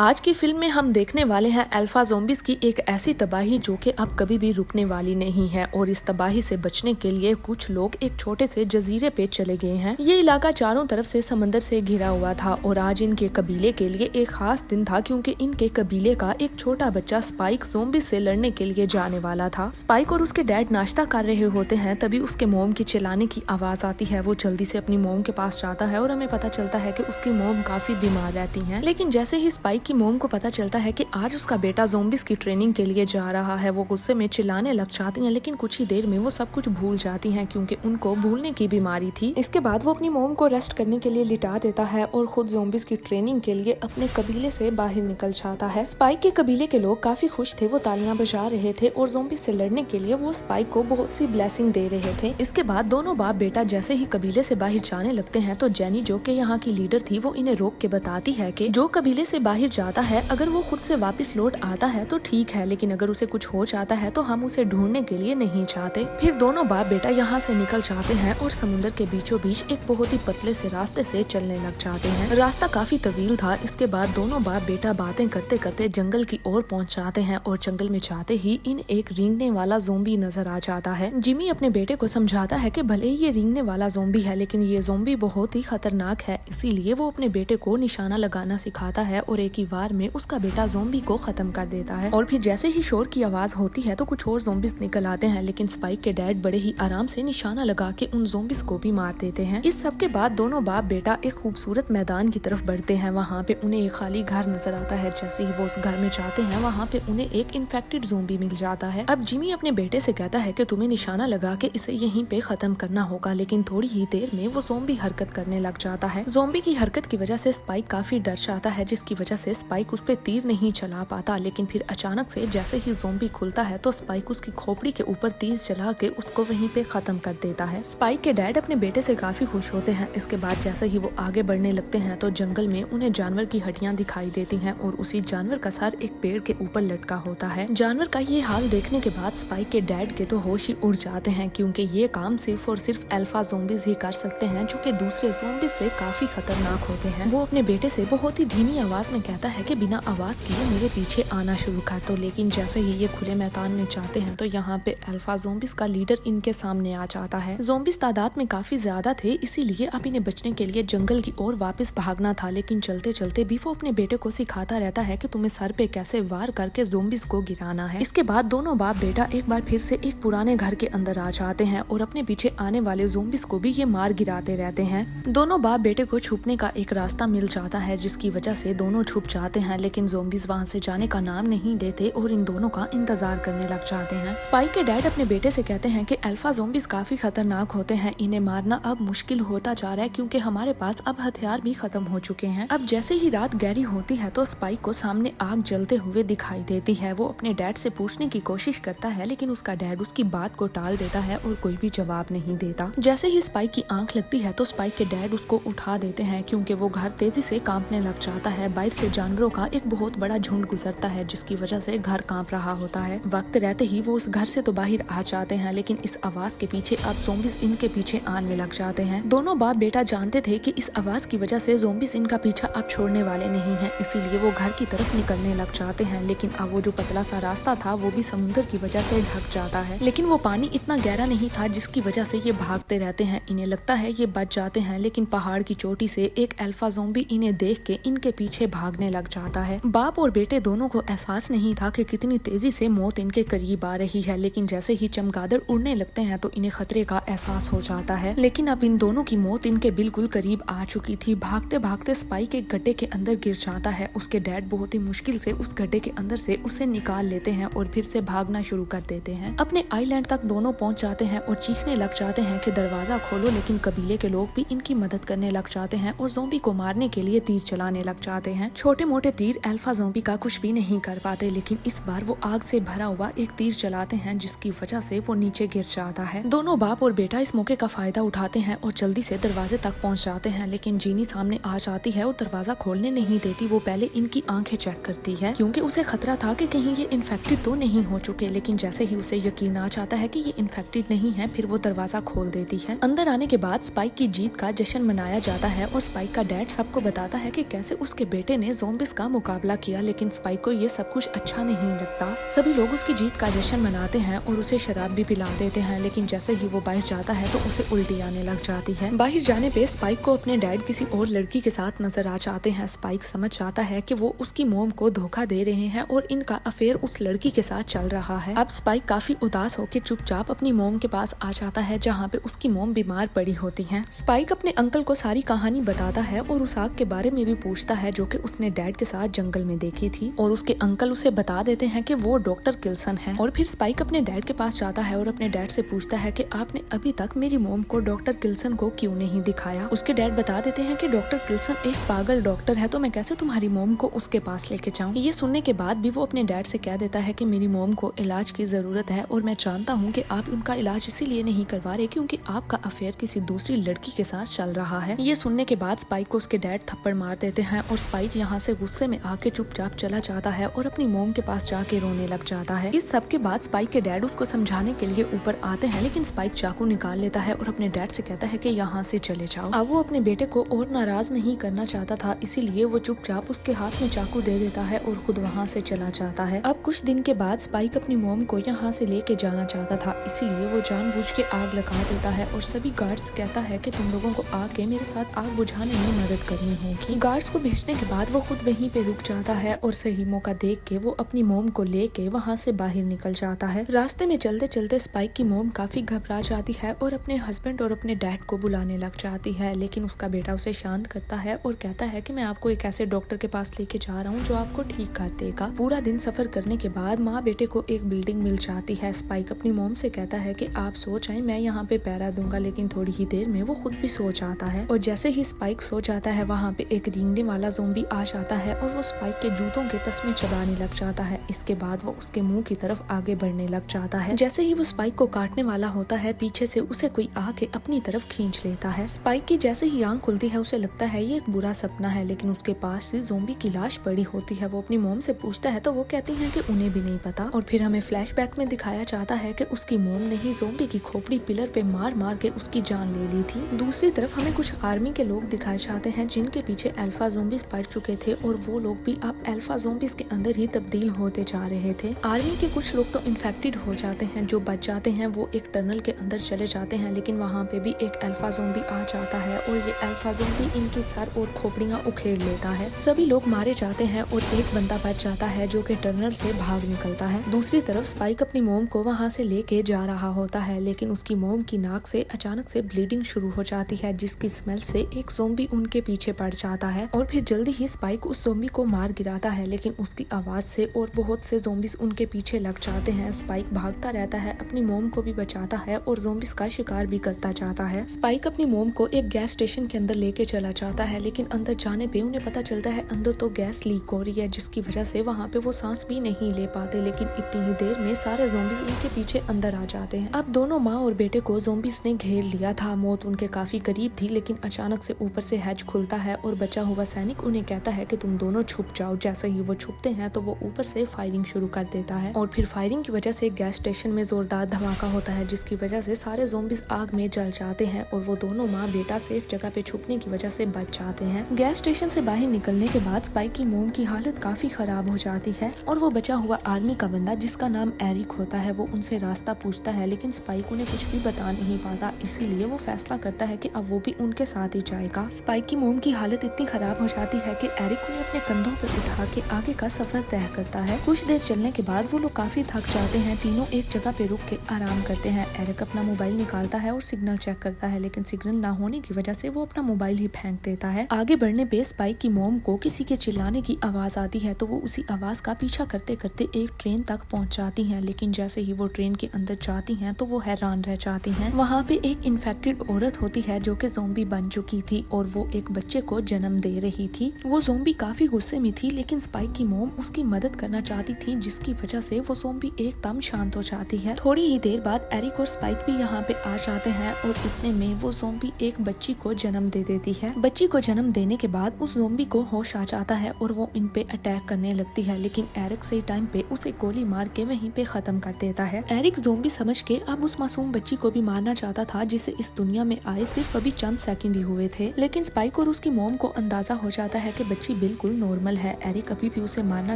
आज की फिल्म में हम देखने वाले हैं अल्फा ज़ोंबीज़ की एक ऐसी तबाही जो कि अब कभी भी रुकने वाली नहीं है और इस तबाही से बचने के लिए कुछ लोग एक छोटे से जजीरे पे चले गए हैं। ये इलाका चारों तरफ से समंदर से घिरा हुआ था और आज इनके कबीले के लिए एक खास दिन था क्योंकि इनके कबीले का एक छोटा बच्चा स्पाइक ज़ोंबीज़ से लड़ने के लिए जाने वाला था। स्पाइक और उसके डैड नाश्ता कर रहे होते हैं, तभी उसके मोम की चिल्लाने की आवाज आती है। वो जल्दी से अपनी मोम के पास जाता है और हमें पता चलता है कि उसकी मोम काफी बीमार रहती है। लेकिन जैसे ही स्पाइक की मोम को पता चलता है कि आज उसका बेटा ज़ोंबीज़ की ट्रेनिंग के लिए जा रहा है, वो गुस्से में चिल्लाने लग जाती हैं, लेकिन कुछ ही देर में वो सब कुछ भूल जाती हैं क्योंकि उनको भूलने की बीमारी थी। इसके बाद वो अपनी मोम को रेस्ट करने के लिए लिटा देता है और खुद ज़ोंबीज़ की ट्रेनिंग के लिए अपने कबीले से बाहर निकल जाता है। स्पाइक के कबीले के लोग काफी खुश थे, वो तालियां बजा रहे थे और ज़ोंबीज़ से लड़ने के लिए वो स्पाइक को बहुत सी ब्लेसिंग दे रहे थे। इसके बाद दोनों बाप बेटा जैसे ही कबीले से बाहर जाने लगते हैं तो जेनी जो कि यहाँ की लीडर थी वो इन्हें रोक के बताती है कि जो कबीले से बाहर जाता है अगर वो खुद से वापस लौट आता है तो ठीक है, लेकिन अगर उसे कुछ हो जाता है तो हम उसे ढूंढने के लिए नहीं चाहते। फिर दोनों बाप बेटा यहाँ से निकल जाते हैं और समुद्र के बीचों बीच एक बहुत ही पतले से रास्ते से चलने लग जाते हैं। रास्ता काफी तवील था। इसके बाद दोनों बाप बेटा बातें करते करते जंगल की ओर पहुँच जाते हैं और जंगल में जाते ही इन एक रेंगने वाला ज़ोंबी नजर आ जाता है। जिमी अपने बेटे को समझाता है कि भले ही ये रेंगने वाला ज़ोंबी है लेकिन ये ज़ोंबी बहुत ही खतरनाक है, इसीलिए वो अपने बेटे को निशाना लगाना सिखाता है और एक ही वार में उसका बेटा ज़ोंबी को खत्म कर देता है। और फिर जैसे ही शोर की आवाज होती है तो कुछ और ज़ोंबीज़ निकल आते हैं, लेकिन स्पाइक के डैड बड़े ही आराम से निशाना लगा के उन ज़ोंबीज़ को भी मार देते हैं। इस सब के बाद दोनों बाप बेटा एक खूबसूरत मैदान की तरफ बढ़ते हैं। वहाँ पे उन्हें एक खाली घर नजर आता है। जैसे ही वो उस घर में जाते हैं वहाँ पे उन्हें एक इन्फेक्टेड ज़ोंबी मिल जाता है। अब जिमी अपने बेटे से कहता है कि तुम्हें निशाना लगा के इसे यहीं पे खत्म करना होगा, लेकिन थोड़ी ही देर में वो ज़ोंबी हरकत करने लग जाता है। ज़ोंबी की हरकत की वजह से स्पाइक काफी डर जाता है, जिसकी वजह से स्पाइक उस पे तीर नहीं चला पाता। लेकिन फिर अचानक से जैसे ही ज़ोंबी खुलता है तो स्पाइक उसकी खोपड़ी के ऊपर तीर चला के उसको वहीं पे खत्म कर देता है। स्पाइक के डैड अपने बेटे से काफी खुश होते हैं। इसके बाद जैसे ही वो आगे बढ़ने लगते हैं तो जंगल में उन्हें जानवर की हड्डियां दिखाई देती हैं और उसी जानवर का सर एक पेड़ के ऊपर लटका होता है। जानवर का ये हाल देखने के बाद स्पाइक के डैड के तो होश ही उड़ जाते हैं क्योंकि ये काम सिर्फ और सिर्फ अल्फा ज़ोंबीज़ ही कर सकते हैं जो कि दूसरे ज़ोंबीज़ से काफी खतरनाक होते हैं। वो अपने बेटे से बहुत ही धीमी आवाज में कहता है कि बिना आवाज किए मेरे पीछे आना शुरू कर दो। लेकिन जैसे ही ये खुले मैदान में जाते हैं तो यहाँ पे अल्फा ज़ोंबीज़ का लीडर इनके सामने आ जाता है। ज़ोंबीज़ तादाद में काफी ज्यादा थे, इसीलिए अब इन्हें बचने के लिए जंगल की ओर वापस भागना था। लेकिन चलते चलते भी वो अपने बेटे को सिखाता रहता है कि तुम्हें सर पे कैसे वार करके ज़ोंबीज़ को गिराना है। इसके बाद दोनों बाप बेटा एक बार फिर से एक पुराने घर के अंदर आ जाते हैं और अपने पीछे आने वाले ज़ोंबीज़ को भी ये मार गिराते रहते हैं। दोनों बाप बेटे को छुपने का एक रास्ता मिल जाता है जिसकी वजह से दोनों छुप जाते हैं, लेकिन ज़ोंबीज़ वहाँ से जाने का नाम नहीं लेते और इन दोनों का इंतजार करने लग जाते हैं। स्पाइक के डैड अपने बेटे से कहते हैं कि अल्फा ज़ोंबीज़ काफी खतरनाक होते हैं, इन्हें मारना अब मुश्किल होता जा रहा है क्योंकि हमारे पास अब हथियार भी खत्म हो चुके हैं। अब जैसे ही रात गहरी होती है तो स्पाइक को सामने आग जलते हुए दिखाई देती है। वो अपने डैड से पूछने की कोशिश करता है लेकिन उसका डैड उसकी बात को टाल देता है और कोई भी जवाब नहीं देता। जैसे ही स्पाइक की आंख लगती है तो स्पाइक के डैड उसको उठा देते हैं क्योंकि वो घर तेजी से कांपने लग जाता है। बाहर से जानवरों का एक बहुत बड़ा झुंड गुजरता है जिसकी वजह से घर कांप रहा होता है। वक्त रहते ही वो उस घर से तो बाहर आ जाते हैं, लेकिन इस आवाज के पीछे अब ज़ोंबीज़ इनके पीछे आने लग जाते हैं। दोनों बाप बेटा जानते थे कि इस आवाज की वजह से ज़ोंबीज़ इनका पीछा अब छोड़ने वाले नहीं हैं, इसीलिए वो घर की तरफ निकलने लग जाते हैं। लेकिन अब वो जो पतला सा रास्ता था वो भी समुद्र की वजह से ढक जाता है, लेकिन वो पानी इतना गहरा नहीं था जिसकी वजह से ये भागते रहते हैं। इन्हें लगता है ये बच जाते हैं, लेकिन पहाड़ की चोटी से एक अल्फा ज़ोंबी इन्हें देख के इनके पीछे भागने लग जाता है। बाप और बेटे दोनों को एहसास नहीं था कि कितनी तेजी से मौत इनके करीब आ रही है, लेकिन जैसे ही चमगादड़ उड़ने लगते हैं तो इन्हें खतरे का एहसास हो जाता है। लेकिन अब इन दोनों की मौत इनके बिल्कुल करीब आ चुकी थी। भागते भागते स्पाइक एक गड्ढे के अंदर गिर जाता है। उसके डैड बहुत ही मुश्किल से उस गड्ढे के अंदर से उसे निकाल लेते हैं और फिर से भागना शुरू कर देते हैं। अपने आइलैंड तक दोनों पहुंच जाते हैं और चीखने लग जाते हैं कि दरवाजा खोलो, लेकिन कबीले के लोग भी इनकी मदद करने लग जाते हैं और ज़ोंबी को मारने के लिए तीर चलाने लग जाते हैं। छोटे मोटे तीर अल्फा ज़ोंबी का कुछ भी नहीं कर पाते, लेकिन इस बार वो आग से भरा हुआ एक तीर चलाते हैं जिसकी वजह से वो नीचे गिर जाता है। दोनों बाप और बेटा इस मौके का फायदा उठाते हैं और जल्दी से दरवाजे तक पहुंच जाते हैं, लेकिन जीनी सामने आ जाती है और दरवाजा खोलने नहीं देती। वो पहले इनकी आंखें चेक करती है क्योंकि उसे खतरा था कि कहीं ये इन्फेक्टेड तो नहीं हो चुके, लेकिन जैसे ही उसे यकीन आ जाता है कि ये इन्फेक्टेड नहीं है फिर वो दरवाजा खोल देती है। अंदर आने के बाद स्पाइक की जीत का जश्न मनाया जाता है और स्पाइक का डैड सबको बताता है कि कैसे उसके बेटे ने ज़ॉम्बिस का मुकाबला किया, लेकिन स्पाइक को ये सब कुछ अच्छा नहीं लगता। सभी लोग उसकी जीत का जश्न मनाते हैं और उसे शराब भी पिला देते हैं, लेकिन जैसे ही वो बाहर जाता है तो उसे उल्टी आने लग जाती है। बाहर जाने पे स्पाइक को अपने डैड किसी और लड़की के साथ नजर आ जाते हैं। स्पाइक समझ जाता है कि वो उसकी मोम को धोखा दे रहे हैं और इनका अफेयर उस लड़की के साथ चल रहा है। अब स्पाइक काफी उदास होकर चुपचाप अपनी मोम के पास आ जाता है, जहाँ पे उसकी मोम बीमार पड़ी होती है। स्पाइक अपने अंकल को सारी कहानी बताता है और उस आग के बारे में भी पूछता है जो कि उसने डैड के साथ जंगल में देखी थी, और उसके अंकल उसे बता देते हैं कि वो डॉक्टर किल्सन है। और फिर स्पाइक अपने डैड के पास जाता है और अपने डैड से पूछता है कि आपने अभी तक मेरी मोम को डॉक्टर किल्सन को क्यों नहीं दिखाया। उसके डैड बता देते हैं कि डॉक्टर किल्सन एक पागल डॉक्टर है, तो मैं कैसे तुम्हारी मोम को उसके पास लेके जाऊँ। ये सुनने के बाद भी वो अपने डैड से कह देता है कि मेरी मोम को इलाज की जरूरत है और मैं जानता हूँ कि आप उनका इलाज इसीलिए नहीं करवा रहे क्योंकि आपका अफेयर किसी दूसरी लड़की के साथ चल रहा है। ये सुनने के बाद स्पाइक को उसके डैड थप्पड़ मार देते हैं और स्पाइक यहाँ से गुस्से में आके चुपचाप चला जाता है और अपनी मोम के पास जाके रोने लग जाता है। इस सब के बाद स्पाइक के डैड उसको समझाने के लिए ऊपर आते हैं, लेकिन स्पाइक चाकू निकाल लेता है और अपने डैड से कहता है कि यहाँ से चले जाओ। अब वो अपने बेटे को और नाराज नहीं करना चाहता था, इसीलिए वो चुपचाप उसके हाथ में चाकू दे देता है और खुद वहाँ से चला जाता है। अब कुछ दिन के बाद स्पाइक अपनी मोम को यहाँ से लेके जाना चाहता था, इसीलिए वो जानबूझ के आग लगा देता है और सभी गार्ड्स कहता है कि तुम लोगों को आके मेरे साथ आग बुझाने में मदद करनी होगी। गार्ड्स को भेजने के बाद वो खुद वहीं पे रुक जाता है और सही मौका देख के वो अपनी मोम को लेके वहाँ से बाहर निकल जाता है। रास्ते में चलते चलते स्पाइक की मोम काफी घबरा जाती है और अपने हस्बैंड और अपने डैड को बुलाने लग जाती है, लेकिन उसका बेटा उसे शांत करता है और कहता है कि मैं आपको एक ऐसे डॉक्टर के पास लेके जा रहा हूँ जो आपको ठीक कर देगा। पूरा दिन सफर करने के बाद माँ बेटे को एक बिल्डिंग मिल जाती है। स्पाइक अपनी मोम से कहता है कि आप सो जाएं, मैं यहाँ पे पहरा दूंगा, लेकिन थोड़ी ही देर में वो खुद भी सो जाता है। और जैसे ही स्पाइक सो जाता है वहाँ पे एक रेंगने वाला ज़ॉम्बी आ जाता है और वो स्पाइक के जूतों के तस्मे चबाने लग जाता है। इसके बाद वो उसके मुंह की तरफ आगे बढ़ने लग जाता है। जैसे ही वो स्पाइक को काटने वाला होता है, पीछे से उसे कोई आके अपनी तरफ खींच लेता है। स्पाइक की जैसे ही आंख खुलती है उसे लगता है ये एक बुरा सपना है, लेकिन उसके पास से ज़ॉम्बी की लाश पड़ी होती है। वो अपनी मोम से पूछता है तो वो कहती है कि उन्हें भी नहीं पता। और फिर हमें फ्लैशबैक में दिखाया जाता है कि उसकी मोम ने ही ज़ॉम्बी की खोपड़ी पिलर पे मार मार के उसकी जान ले ली थी। दूसरी तरफ हमें कुछ आर्मी के लोग दिखाए जाते हैं जिनके पीछे अल्फा ज़ॉम्बीज पड़ चुके थे और वो लोग भी अब अल्फा ज़ॉम्बीज के अंदर ही तब्दील होते जा रहे थे। आर्मी के कुछ लोग तो इन्फेक्टेड हो जाते हैं, जो बच जाते हैं वो एक टनल के अंदर चले जाते हैं, लेकिन वहाँ पे भी एक अल्फा ज़ॉम्बी आ जाता है और ये अल्फा ज़ॉम्बी इनके सर और खोपड़ियाँ उखेड़ लेता है। सभी लोग मारे जाते हैं और एक बंदा बच जाता है जो कि टनल से भाग निकलता है। दूसरी तरफ स्पाइक अपनी मोम को वहाँ से लेके जा रहा होता है, लेकिन उसकी मोम की नाक से अचानक से ब्लीडिंग शुरू हो जाती है, जिसकी स्मेल से एक ज़ॉम्बी उनके पीछे पड़ जाता है और फिर जल्दी ही स्पाइक उस ज़ॉम्बी को मार गिराता है, लेकिन उसकी आवाज से और बहुत से ज़ॉम्बीज उनके पीछे लग जाते हैं। स्पाइक भागता रहता है, अपनी मोम को भी बचाता है और ज़ॉम्बीज का शिकार भी करता जाता है। स्पाइक अपनी मोम को एक गैस स्टेशन के अंदर लेके चला जाता है, लेकिन अंदर जाने पे उन्हें पता चलता है अंदर तो गैस लीक हो रही है, जिसकी वजह से वहाँ पे वो सांस भी नहीं ले पाते। लेकिन इतनी ही देर में सारे ज़ॉम्बीज उनके पीछे अंदर आ जाते हैं। अब दोनों माँ और बेटे को ज़ॉम्बीज ने घेर लिया था। मौत उनके काफी करीब थी, लेकिन अचानक से ऊपर से हैच खुलता है और बचा हुआ सैनिक उन्हें कहता है कि तुम दोनों छुप जाओ। जैसे ही वो छुपते हैं तो वो ऊपर से फायरिंग शुरू कर देता है और फिर फायरिंग की वजह से गैस स्टेशन में जोरदार धमाका होता है, जिसकी वजह से सारे ज़ॉम्बीज आग में जल जाते हैं और वो दोनों माँ बेटा सेफ जगह पे छुपने की वजह से बच जाते हैं। गैस स्टेशन से बाहर निकलने के बाद स्पाइक की मोम की हालत काफी खराब हो जाती है और वो बचा हुआ आर्मी का बंदा जिसका नाम एरिक होता है वो उनसे रास्ता पूछता है, लेकिन स्पाइक उन्हें कुछ भी बता नहीं पाता, इसीलिए वो फैसला करता है कि अब वो भी उनके साथ ही जाएगा। स्पाइक की मोम की हालत इतनी खराब हो जाती है कि एरिक उन्हें अपने कंधों पर उठा के आगे का सफर तय करता है। कुछ देर चलने के बाद वो लोग काफी थक जाते हैं। तीनों एक जगह पे रुक के आराम करते हैं। एरिक अपना मोबाइल निकालता है और सिग्नल चेक करता है, लेकिन सिग्नल ना होने की वजह से वो अपना मोबाइल ही फेंक देता है। आगे बढ़ने पे स्पाइक की मोम को किसी के चिल्लाने की आवाज आती है, तो वो उसी आवाज का पीछा करते करते एक ट्रेन तक पहुंच जाती हैं, लेकिन जैसे ही वो ट्रेन के अंदर जाती हैं तो वो हैरान रह जाती हैं। वहाँ पे एक इन्फेक्टेड औरत होती है जो कि ज़ॉम्बी बन चुकी थी और वो एक बच्चे को जन्म दे रही थी। वो ज़ॉम्बी काफी गुस्से में थी, लेकिन स्पाइक की मोम उसकी मदद करना चाहती थी, जिसकी वजह से वो ज़ॉम्बी एकदम शांत हो जाती है। थोड़ी ही देर बाद एरिक और स्पाइक भी यहाँ पे आ जाते हैं और इतने में वो ज़ॉम्बी एक बच्ची को जन्म दे देती है। बच्ची को जन्म देने के बाद उस ज़ॉम्बी को होश आ जाता है और वो इन पे अटैक करने लगती है, लेकिन एरिक सही टाइम पे उसे गोली मार के वहीं पे खत्म कर देता है। एरिक ज़ॉम्बी समझ के अब उस मासूम बच्ची को भी मारना चाहता था, जिसे इस दुनिया में आए सिर्फ अभी चंद सेकंड ही हुए थे, लेकिन स्पाइक और उसकी मोम को अंदाजा हो जाता है कि बच्ची खुशी बिल्कुल नॉर्मल है। एरिक अभी भी उसे मारना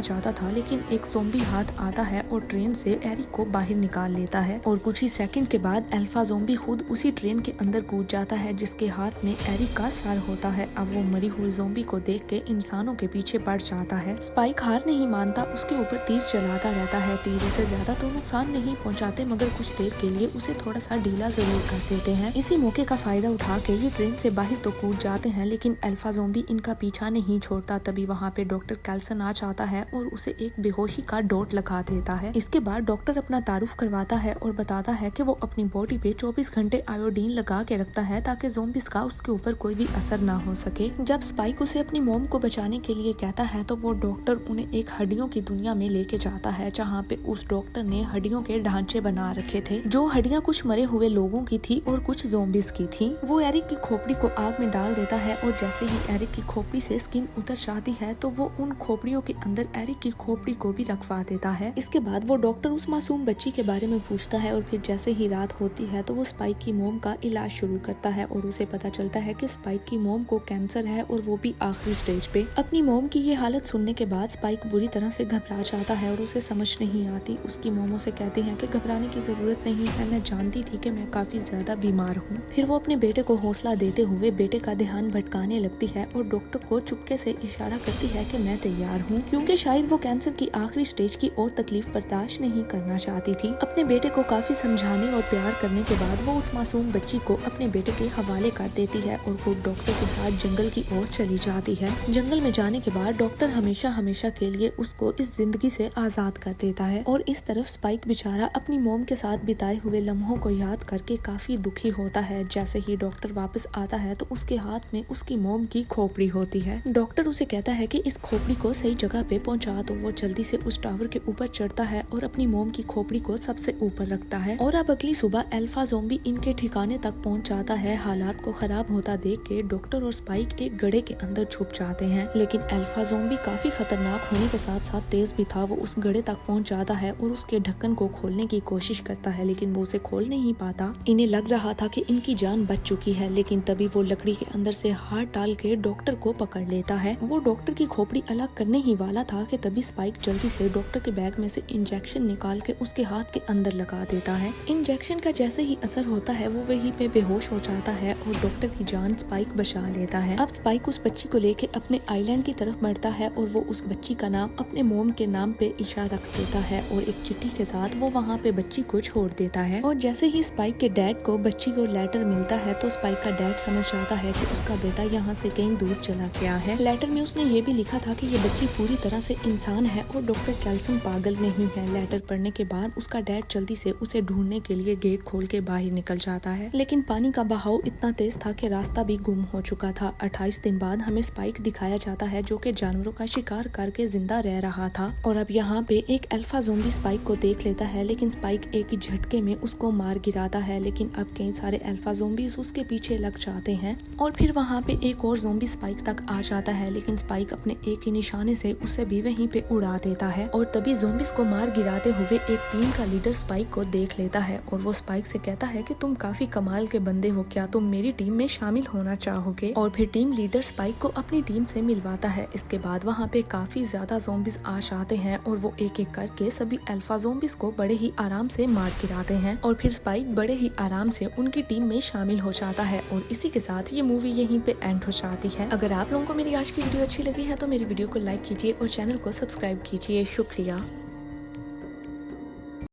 चाहता था, लेकिन एक ज़ॉम्बी हाथ आता है और ट्रेन से एरिक को बाहर निकाल लेता है और कुछ ही सेकंड के बाद अल्फा ज़ॉम्बी खुद उसी ट्रेन के अंदर कूद जाता है, जिसके हाथ में एरिक का सर होता है। अब वो मरी हुई ज़ॉम्बी को देख के इंसानों के पीछे बढ़ जाता है। स्पाइक हार नहीं मानता, उसके ऊपर तीर चलाता रहता है। तीर उसे ज्यादा तो नुकसान नहीं पहुंचाते, मगर कुछ देर के लिए उसे थोड़ा सा ढीला जरूर कर देते हैं। इसी मौके का फायदा उठा के ये ट्रेन से बाहर तो कूद जाते हैं, लेकिन अल्फा ज़ॉम्बी इनका पीछा नहीं छोड़ता। तभी वहाँ पे डॉक्टर कैल्सन आ जाता है और उसे एक बेहोशी का डोट लगा देता है। इसके बाद डॉक्टर अपना तारुफ करवाता है और बताता है कि वो अपनी बॉडी पे 24 घंटे आयोडीन लगा के रखता है ताकि ज़ॉम्बीज़ का उसके ऊपर कोई भी असर ना हो सके। जब स्पाइक उसे अपनी मोम को बचाने के लिए कहता है तो वो डॉक्टर उन्हें एक हड्डियों की दुनिया में लेके जाता है, जहाँ पे उस डॉक्टर ने हड्डियों के ढांचे बना रखे थे। जो हड्डियाँ कुछ मरे हुए लोगों की थी और कुछ ज़ॉम्बीज़ की थी। वो एरिक की खोपड़ी को आग में डाल देता है और जैसे ही एरिक की खोपड़ी से स्किन उतर जाती है तो वो उन खोपड़ियों के अंदर एरिक की खोपड़ी को भी रखवा देता है। इसके बाद वो डॉक्टर उस मासूम बच्ची के बारे में पूछता है और फिर जैसे ही रात होती है तो वो स्पाइक की मोम का इलाज शुरू करता है और उसे पता चलता है कि स्पाइक की मोम को कैंसर है और वो भी आखिरी स्टेज पे। अपनी मोम की ये हालत सुनने के बाद स्पाइक बुरी तरह से घबरा जाता है और उसे समझ नहीं आती। उसकी मोम उसे कहती है कि घबराने की जरूरत नहीं है, मैं जानती थी कि मैं काफी ज्यादा बीमार हूँ। फिर वो अपने बेटे को हौसला देते हुए बेटे का ध्यान भटकाने लगती है और डॉक्टर को चुपके से इशारा करती है कि मैं तैयार हूँ, क्योंकि शायद वो कैंसर की आखिरी स्टेज की और तकलीफ बर्दाश्त नहीं करना चाहती थी। अपने बेटे को काफी समझाने और प्यार करने के बाद वो उस मासूम बच्ची को अपने बेटे के हवाले कर देती है और खुद डॉक्टर के साथ जंगल की ओर चली जाती है। जंगल में जाने के बाद डॉक्टर हमेशा हमेशा के लिए उसको इस जिंदगी से आजाद कर देता है और इस तरफ स्पाइक बेचारा अपनी मोम के साथ बिताए हुए लम्हों को याद करके काफी दुखी होता है। जैसे ही डॉक्टर वापस आता है तो उसके हाथ में उसकी मोम की खोपड़ी होती है। डॉक्टर उसे कहता है कि इस खोपड़ी को सही जगह पे पहुंचा, तो वो जल्दी से उस टावर के ऊपर चढ़ता है और अपनी मोम की खोपड़ी को सबसे ऊपर रखता है। और अब अगली सुबह अल्फा ज़ॉम्बी इनके ठिकाने तक पहुंच जाता है। हालात को खराब होता देख के डॉक्टर और स्पाइक एक गड्ढे के अंदर छुप जाते हैं, लेकिन अल्फा ज़ॉम्बी काफी खतरनाक होने के साथ साथ तेज भी था। वो उस गड्ढे तक पहुंच जाता है और उसके ढक्कन को खोलने की कोशिश करता है, लेकिन वो उसे खोल नहीं पाता। इन्हें लग रहा था कि इनकी जान बच चुकी है, लेकिन तभी वो लकड़ी के अंदर से हाथ डाल के डॉक्टर को पकड़ लेता है। वो डॉक्टर की खोपड़ी अलग करने ही वाला था कि तभी स्पाइक जल्दी से डॉक्टर के बैग में से इंजेक्शन निकाल के उसके हाथ के अंदर लगा देता है। इंजेक्शन का जैसे ही असर होता है वो वहीं पे बेहोश हो जाता है और डॉक्टर की जान स्पाइक बचा लेता है। अब स्पाइक उस बच्ची को लेके अपने आइलैंड की तरफ बढ़ता है और वो उस बच्ची का नाम अपने मोम के नाम पे इशारा रख देता है और एक चिट्ठी के साथ वो वहाँ पे बच्ची को छोड़ देता है। और जैसे ही स्पाइक के डैड को बच्ची को लेटर मिलता है तो स्पाइक का डैड समझ जाता है कि उसका बेटा यहाँ से कहीं दूर चला गया है। लेटर में उसने ये भी लिखा था कि ये बच्ची पूरी तरह से इंसान है और डॉक्टर कैल्सन पागल नहीं है। लेटर पढ़ने के बाद उसका डैड जल्दी से उसे ढूंढने के लिए गेट खोल के बाहर निकल जाता है, लेकिन पानी का बहाव इतना तेज था कि रास्ता भी गुम हो चुका था। 28 दिन बाद हमें स्पाइक दिखाया जाता है जो कि जानवरों का शिकार करके जिंदा रह रहा था। और अब यहाँ पे एक अल्फा ज़ॉम्बी स्पाइक को देख लेता है, लेकिन स्पाइक एक ही झटके में उसको मार गिराता है। लेकिन अब कई सारे अल्फा ज़ॉम्बीज उसके पीछे लग जाते हैं और फिर वहाँ पे एक और ज़ॉम्बी स्पाइक तक आ जाता है, लेकिन स्पाइक अपने एक ही निशाने से उसे भी वहीं पे उड़ा देता है। और तभी ज़ॉम्बीज को मार गिराते हुए एक टीम का लीडर स्पाइक को देख लेता है और वो स्पाइक से कहता है कि तुम काफी कमाल के बंदे हो, क्या तुम मेरी टीम में शामिल होना चाहोगे? और फिर टीम लीडर स्पाइक को अपनी टीम से मिलवाता है। इसके बाद वहाँ पे काफी ज्यादा ज़ॉम्बीज आ जाते हैं और वो एक एक करके सभी अल्फा ज़ॉम्बीज को बड़े ही आराम से मार गिराते हैं और फिर स्पाइक बड़े ही आराम से उनकी टीम में शामिल हो जाता है। और इसी के साथ ये मूवी यहीं पे एंड हो जाती है। अगर आप लोगों को मेरी आज की वीडियो अच्छी लगी है तो मेरी वीडियो को लाइक कीजिए और चैनल को सब्सक्राइब कीजिए। शुक्रिया।